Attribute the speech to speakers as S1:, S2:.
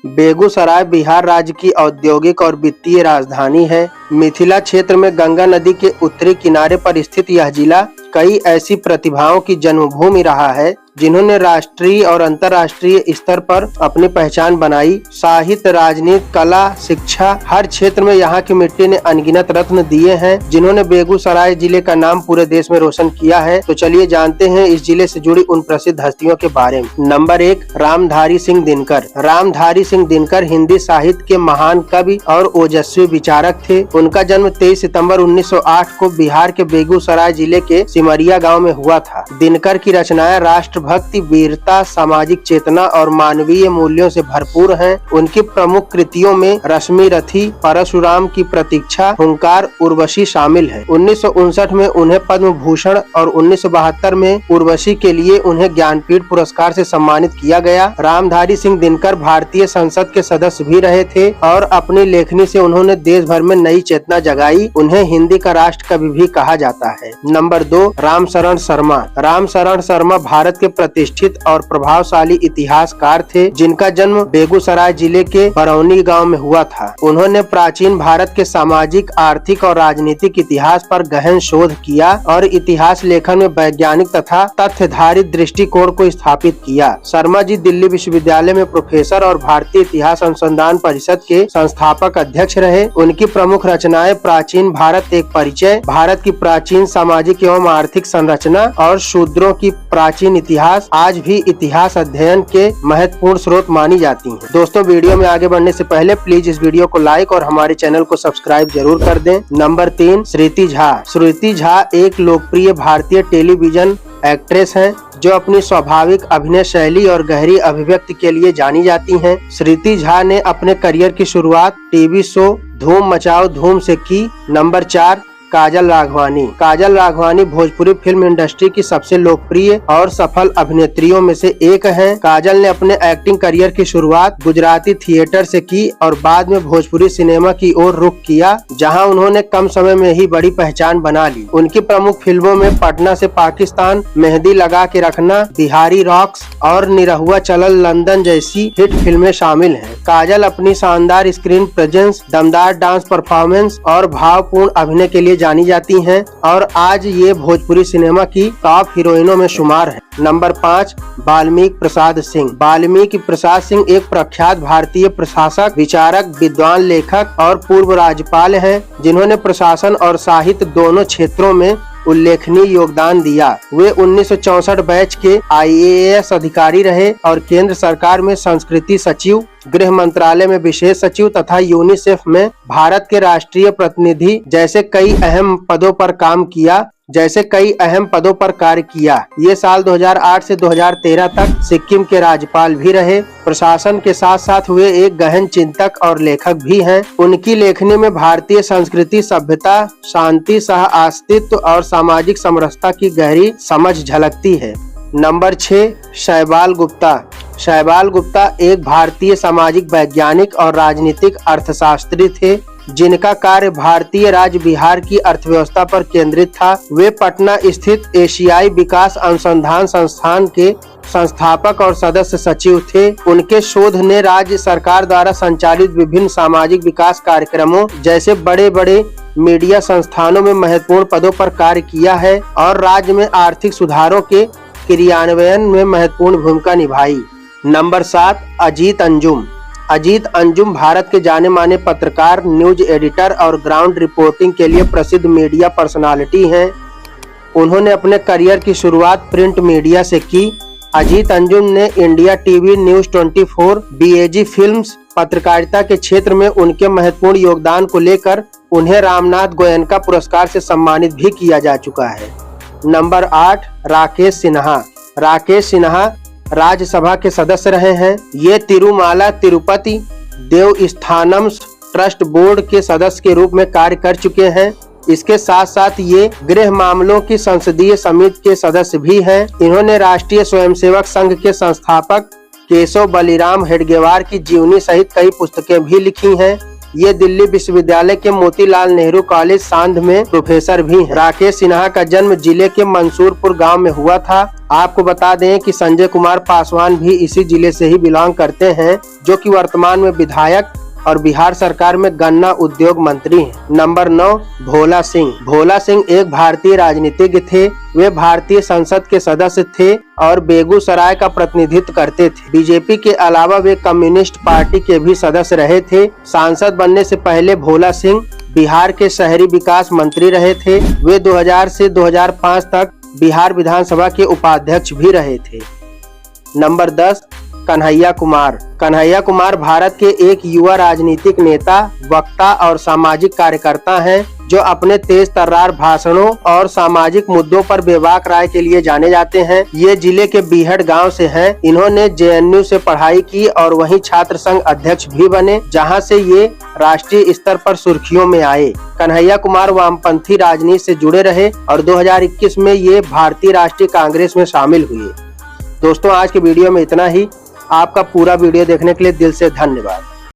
S1: बेगूसराय बिहार राज्य की औद्योगिक और वित्तीय राजधानी है। मिथिला क्षेत्र में गंगा नदी के उत्तरी किनारे पर स्थित यह जिला कई ऐसी प्रतिभाओं की जन्मभूमि रहा है जिन्होंने राष्ट्रीय और अंतर्राष्ट्रीय स्तर पर अपनी पहचान बनाई। साहित्य, राजनीति, कला, शिक्षा, हर क्षेत्र में यहाँ की मिट्टी ने अनगिनत रत्न दिए हैं जिन्होंने बेगूसराय जिले का नाम पूरे देश में रोशन किया है। तो चलिए जानते हैं इस जिले से जुड़ी उन प्रसिद्ध हस्तियों के बारे में। नंबर 1, रामधारी सिंह दिनकर। रामधारी सिंह दिनकर हिंदी साहित्य के महान कवि और ओजस्वी विचारक थे। उनका जन्म 23 सितंबर 1908 को बिहार के बेगूसराय जिले के सिमरिया गाँव में हुआ था। दिनकर की रचनाएं राष्ट्रभक्ति, वीरता, सामाजिक चेतना और मानवीय मूल्यों से भरपूर हैं। उनकी प्रमुख कृतियों में रश्मि रथी, परशुराम की प्रतीक्षा, हुंकार, उर्वशी शामिल है। 1959 में उन्हें पद्म भूषण और 1972 में उर्वशी के लिए उन्हें ज्ञानपीठ पुरस्कार से सम्मानित किया गया। रामधारी सिंह दिनकर भारतीय संसद के सदस्य भी रहे थे और अपनी लेखनी से उन्होंने देश भर में नई चेतना जगाई। उन्हें हिंदी का राष्ट्र कवि भी कहा जाता है। नंबर 2, रामशरण शर्मा। रामशरण शर्मा भारत के प्रतिष्ठित और प्रभावशाली इतिहासकार थे जिनका जन्म बेगूसराय जिले के बरौनी गांव में हुआ था। उन्होंने प्राचीन भारत के सामाजिक, आर्थिक और राजनीतिक इतिहास पर गहन शोध किया और इतिहास लेखन में वैज्ञानिक तथा तथ्यधारित दृष्टिकोण को स्थापित किया। शर्मा जी दिल्ली विश्वविद्यालय में प्रोफेसर और भारतीय इतिहास अनुसंधान परिषद के संस्थापक अध्यक्ष रहे। उनकी प्रमुख रचनाएं प्राचीन भारत एक परिचय, भारत की प्राचीन सामाजिक एवं आर्थिक संरचना और शूद्रों की प्राचीन इतिहास आज भी इतिहास अध्ययन के महत्वपूर्ण स्रोत मानी जाती हैं। दोस्तों, वीडियो में आगे बढ़ने से पहले प्लीज इस वीडियो को लाइक और हमारे चैनल को सब्सक्राइब जरूर कर दें। नंबर 3, श्रुति झा। श्रुति झा एक लोकप्रिय भारतीय टेलीविजन एक्ट्रेस हैं जो अपनी स्वाभाविक अभिनय शैली और गहरी अभिव्यक्ति के लिए जानी जाती हैं। श्रुति झा ने अपने करियर की शुरुआत टीवी शो धूम मचाओ धूम से की। नंबर 4, काजल राघवानी। काजल राघवानी भोजपुरी फिल्म इंडस्ट्री की सबसे लोकप्रिय और सफल अभिनेत्रियों में से एक हैं। काजल ने अपने एक्टिंग करियर की शुरुआत गुजराती थिएटर से की और बाद में भोजपुरी सिनेमा की ओर रुख किया, जहां उन्होंने कम समय में ही बड़ी पहचान बना ली। उनकी प्रमुख फिल्मों में पटना से पाकिस्तान, मेहंदी लगा के रखना, बिहारी रॉक्स और निरहुआ चलल लंदन जैसी हिट फिल्में शामिल हैं। काजल अपनी शानदार स्क्रीन प्रेजेंस, दमदार डांस परफॉर्मेंस और भावपूर्ण अभिनय के लिए जानी जाती हैं और आज ये भोजपुरी सिनेमा की टॉप हीरोइनों में शुमार है। नंबर 5, वाल्मीकि प्रसाद सिंह। वाल्मीकि प्रसाद सिंह एक प्रख्यात भारतीय प्रशासक, विचारक, विद्वान, लेखक और पूर्व राज्यपाल हैं जिन्होंने प्रशासन और साहित्य दोनों क्षेत्रों में उल्लेखनीय योगदान दिया। वे 1964 बैच के IAS अधिकारी रहे और केंद्र सरकार में संस्कृति सचिव, गृह मंत्रालय में विशेष सचिव तथा यूनिसेफ में भारत के राष्ट्रीय प्रतिनिधि जैसे कई अहम पदों पर कार्य किया। ये साल 2008 से 2013 तक सिक्किम के राज्यपाल भी रहे। प्रशासन के साथ साथ वे एक गहन चिंतक और लेखक भी हैं। उनकी लेखनी में भारतीय संस्कृति, सभ्यता, शांति, सह अस्तित्व और सामाजिक समरसता की गहरी समझ झलकती है। नंबर 6, शैवाल गुप्ता। शैवाल गुप्ता एक भारतीय सामाजिक वैज्ञानिक और राजनीतिक अर्थशास्त्री थे जिनका कार्य भारतीय राज्य बिहार की अर्थव्यवस्था पर केंद्रित था। वे पटना स्थित एशियाई विकास अनुसंधान संस्थान के संस्थापक और सदस्य सचिव थे। उनके शोध ने राज्य सरकार द्वारा संचालित विभिन्न सामाजिक विकास कार्यक्रमों जैसे बड़े बड़े मीडिया संस्थानों में महत्वपूर्ण पदों पर कार्य किया है और राज्य में आर्थिक सुधारों के क्रियान्वयन में महत्वपूर्ण भूमिका निभाई। नंबर 7, अजीत अंजुम। अजीत अंजुम भारत के जाने माने पत्रकार, न्यूज एडिटर और ग्राउंड रिपोर्टिंग के लिए प्रसिद्ध मीडिया पर्सनालिटी हैं। उन्होंने अपने करियर की शुरुआत प्रिंट मीडिया से की। अजीत अंजुम ने India TV, news 24, BAG films, पत्रकारिता के क्षेत्र में उनके महत्वपूर्ण योगदान को लेकर उन्हें रामनाथ गोयनका पुरस्कार से सम्मानित भी किया जा चुका है। नंबर 8, राकेश सिन्हा। राकेश सिन्हा राज्यसभा के सदस्य रहे हैं। ये तिरुमाला तिरुपति देवस्थानम ट्रस्ट बोर्ड के सदस्य के रूप में कार्य कर चुके हैं। इसके साथ साथ ये गृह मामलों की संसदीय समिति के सदस्य भी हैं। इन्होंने राष्ट्रीय स्वयंसेवक संघ के संस्थापक केशव बलिराम हेडगेवार की जीवनी सहित कई पुस्तकें भी लिखी हैं। ये दिल्ली विश्वविद्यालय के मोतीलाल नेहरू कॉलेज सांध में प्रोफेसर भी हैं। राकेश सिन्हा का जन्म जिले के मंसूरपुर गांव में हुआ था। आपको बता दें कि संजय कुमार पासवान भी इसी जिले से ही बिलोंग करते हैं, जो कि वर्तमान में विधायक और बिहार सरकार में गन्ना उद्योग मंत्री हैं। नंबर 9, भोला सिंह। भोला सिंह एक भारतीय राजनीतिज्ञ थे। वे भारतीय संसद के सदस्य थे और बेगूसराय का प्रतिनिधित्व करते थे। बीजेपी के अलावा वे कम्युनिस्ट पार्टी के भी सदस्य रहे थे। सांसद बनने से पहले भोला सिंह बिहार के शहरी विकास मंत्री रहे थे। वे 2000 से 2005 तक बिहार विधानसभा के उपाध्यक्ष भी रहे थे। नंबर 10, कन्हैया कुमार। कन्हैया कुमार भारत के एक युवा राजनीतिक नेता, वक्ता और सामाजिक कार्यकर्ता हैं, जो अपने तेज तर्रार भाषणों और सामाजिक मुद्दों पर बेबाक राय के लिए जाने जाते हैं। ये जिले के बीहड़ गांव से हैं। इन्होंने JNU से पढ़ाई की और वहीं छात्र संघ अध्यक्ष भी बने, जहां से ये राष्ट्रीय स्तर पर सुर्खियों में आए। कन्हैया कुमार वामपंथी राजनीति से जुड़े रहे और 2021 में ये भारतीय राष्ट्रीय कांग्रेस में शामिल हुए। दोस्तों, आज के वीडियो में इतना ही। आपका पूरा वीडियो देखने के लिए दिल से धन्यवाद।